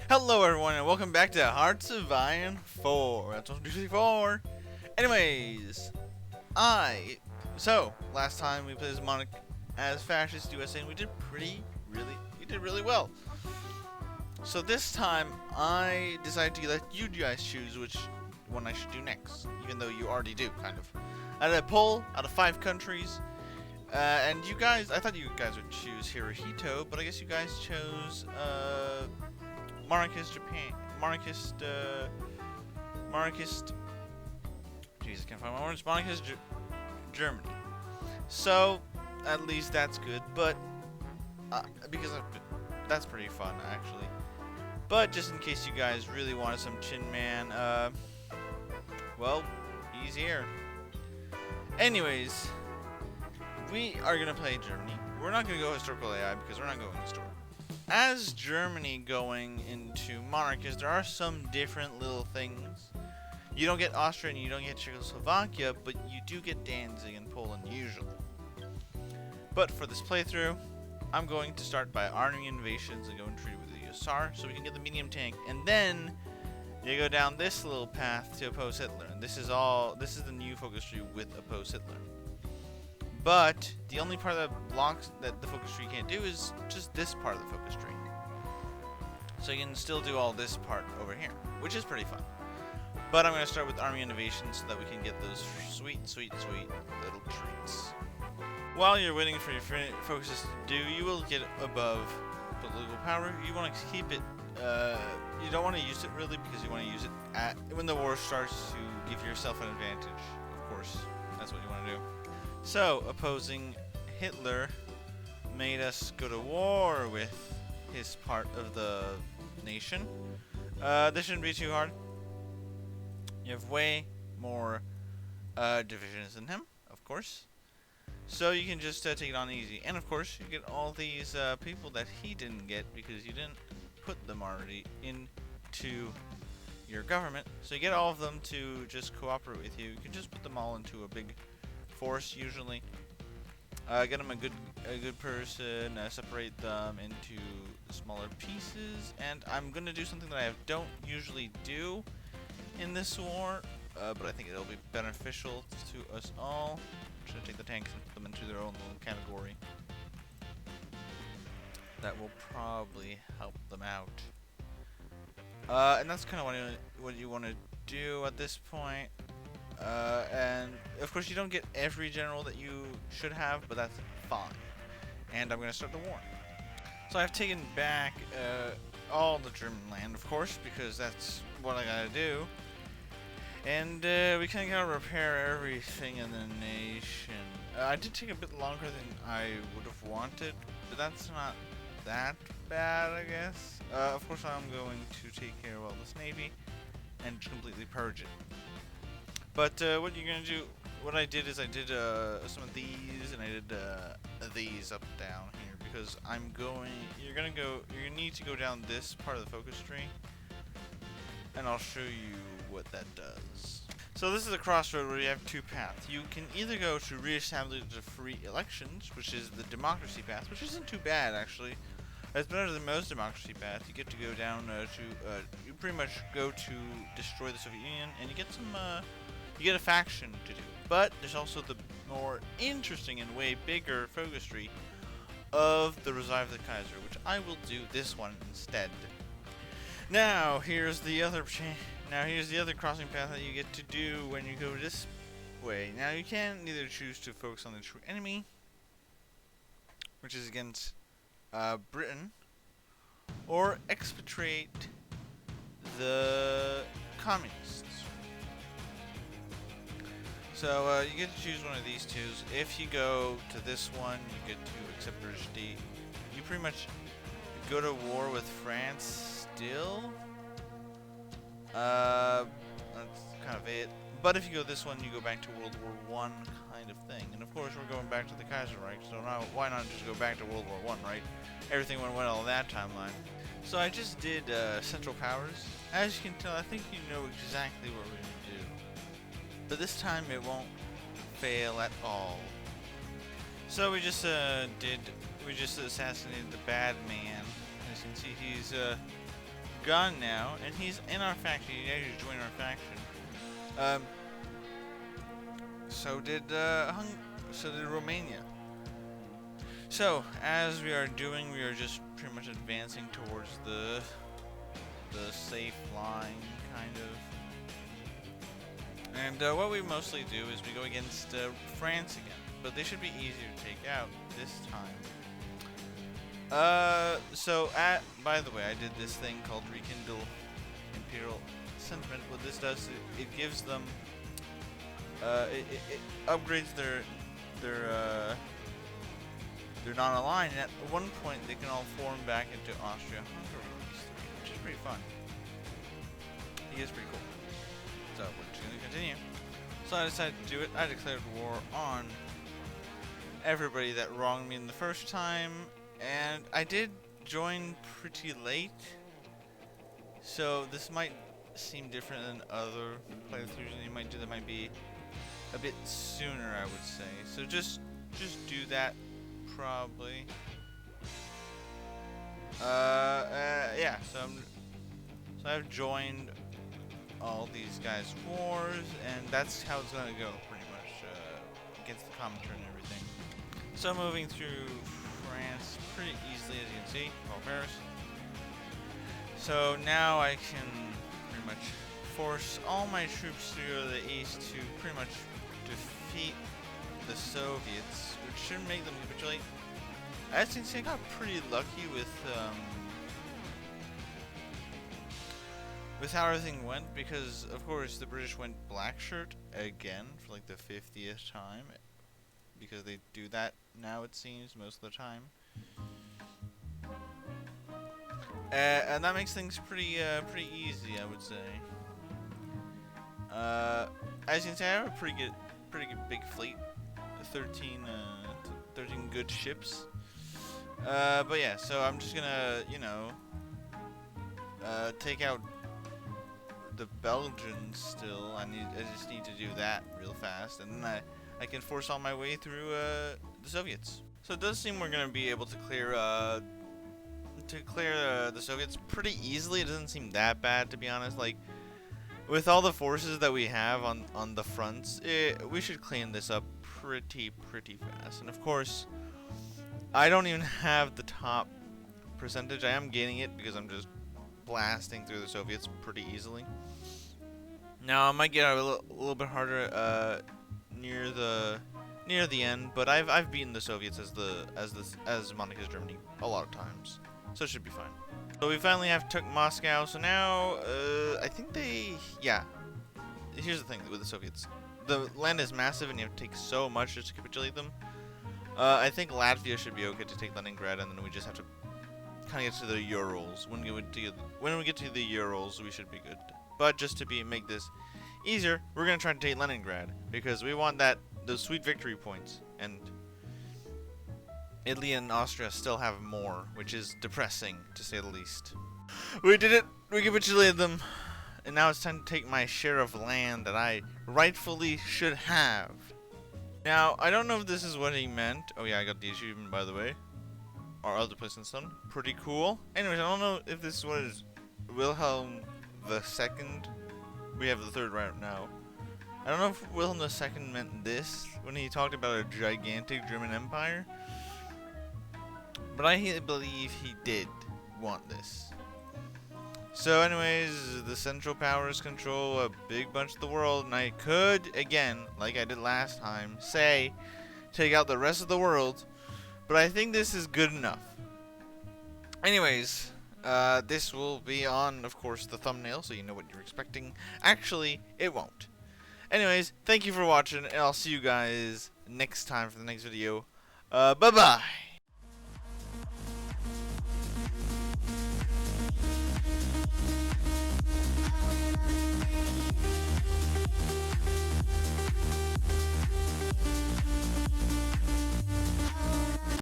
Hello everyone and welcome back to Hearts of Iron 4. That's 1, 2, 3, 4. Anyways, last time we played as Fascist USA and we did really well. So this time I decided to let you guys choose which one I should do next, even though you already do, kind of. I had a poll out of 5 countries, and you guys, I thought you guys would choose Hirohito, but I guess you guys chose, monarchist Japan, monarchist, jeez, I can't find my words, monarchist Germany. So, at least that's good, but, because that's pretty fun, actually. But, just in case you guys really wanted some Chin Man, well, he's here. Anyways, we are gonna play Germany. We're not gonna go historical AI because we're not going historical. As Germany going into monarchies, there are some different little things. You don't get Austria and you don't get Czechoslovakia, but you do get Danzig and Poland usually. But for this playthrough, I'm going to start by arming invasions and go and treat with the USSR so we can get the medium tank, and then you go down this little path to oppose Hitler. And this is the new focus tree with oppose Hitler. But the only part that blocks that the focus tree can't do is just this part of the focus tree. So you can still do all this part over here, which is pretty fun. But I'm going to start with army innovation so that we can get those sweet little treats. While you're waiting for your focuses to do, you will get above political power. You want to keep it, you don't want to use it really because you want to use it when the war starts to give yourself an advantage. Of course, that's what you want to do. So, opposing Hitler made us go to war with his part of the nation. This shouldn't be too hard. You have way more divisions than him, of course. So you can just take it on easy. And of course, you get all these people that he didn't get because you didn't put them already into your government. So you get all of them to just cooperate with you. You can just put them all into a big force usually. Get them a good person, separate them into smaller pieces, and I'm gonna do something that I don't usually do in this war, but I think it'll be beneficial to us all. I'm trying to take the tanks and put them into their own little category. That will probably help them out. And that's kind of what you want to do at this point. And of course you don't get every general that you should have, but that's fine. And I'm going to start the war. So I've taken back all the German land, of course, because that's what I gotta do. And we kind of gotta repair everything in the nation. I did take a bit longer than I would have wanted, but that's not that bad, I guess. Of course I'm going to take care of all this navy and completely purge it. But what you're gonna do? What I did is I did some of these, and I did these up down here because You're gonna need to go down this part of the focus tree, and I'll show you what that does. So this is a crossroad where you have two paths. You can either go to reestablish the free elections, which is the democracy path, which isn't too bad actually. It's better than most democracy paths. You get to go down you pretty much go to destroy the Soviet Union, and you get some. You get a faction to do. But there's also the more interesting and way bigger focus tree of the Revive the Kaiser, which I will do this one instead. Now here's the other crossing path that you get to do when you go this way. Now you can either choose to focus on the true enemy, which is against Britain, or expatriate the communists. So you get to choose one of these two. If you go to this one, you get to accept British D. You pretty much go to war with France still. That's kind of it. But if you go this one, you go back to World War I kind of thing. And of course, we're going back to the Kaiserreich, so now why not just go back to World War I, right? Everything went well on that timeline. So I just did Central Powers. As you can tell, I think you know exactly what we're going to do. But this time it won't fail at all. So we just assassinated the bad man. As you can see, he's gone now, and he's in our faction. He actually joined our faction. So did Romania. So as we are doing, we are just pretty much advancing towards the safe line, kind of. And what we mostly do is we go against France again, but they should be easier to take out this time. By the way, I did this thing called Rekindle Imperial Sentiment. What this does, it gives them, it upgrades their non-aligned, and at one point they can all form back into Austria-Hungary, which is pretty fun. He is pretty cool. So we're just gonna continue. So I decided to do it. I declared war on everybody that wronged me in the first time, and I did join pretty late, so this might seem different than other playthroughs and you might do that might be a bit sooner, I would say. So just do that probably. Yeah. So I've joined all these guys' wars, and that's how it's gonna go pretty much against the commentary and everything. So moving through France pretty easily, as you can see, Paris. So now I can pretty much force all my troops to go to the east to pretty much defeat the Soviets, which should make them capitulate. As you can see, I got pretty lucky with how everything went, because of course the British went black shirt again for like the 50th time, because they do that now, it seems, most of the time. And that makes things pretty easy, I would say. As you can see, I have a pretty good big fleet, 13 good ships. But yeah, so I'm just gonna, take out the Belgians still. I just need to do that real fast, and then I can force all my way through the Soviets. So it does seem we're gonna be able to clear the Soviets pretty easily. It doesn't seem that bad, to be honest. Like, with all the forces that we have on the fronts, we should clean this up pretty fast. And of course, I don't even have the top percentage. I am gaining it because I'm just blasting through the Soviets pretty easily. Now it might get a little bit harder near the end, but I've beaten the Soviets as Monica's Germany a lot of times, so it should be fine. So we finally have took Moscow. So now I think here's the thing with the Soviets. The land is massive and you have to take so much just to capitulate them. I think Latvia should be okay to take Leningrad, and then we just have to kind of get to the Urals. When we get to the Urals, we should be good. But just to make this easier, we're gonna try to take Leningrad because we want those sweet victory points, and Italy and Austria still have more, which is depressing to say the least. We did it. We capitulated them, and now it's time to take my share of land that I rightfully should have. Now, I don't know if this is what he meant. Oh yeah, I got the achievement, by the way. Our other place in Sun. Pretty cool. Anyways, I don't know if this is what is Wilhelm II. We have the third right now. I don't know if Wilhelm II meant this when he talked about a gigantic German empire. But I believe he did want this. So anyways, the Central Powers control a big bunch of the world, and I could, again, like I did last time, say, take out the rest of the world, but I think this is good enough. Anyways, this will be on, of course, the thumbnail, so you know what you're expecting. Actually, it won't. Anyways, thank you for watching, and I'll see you guys next time for the next video. Bye-bye!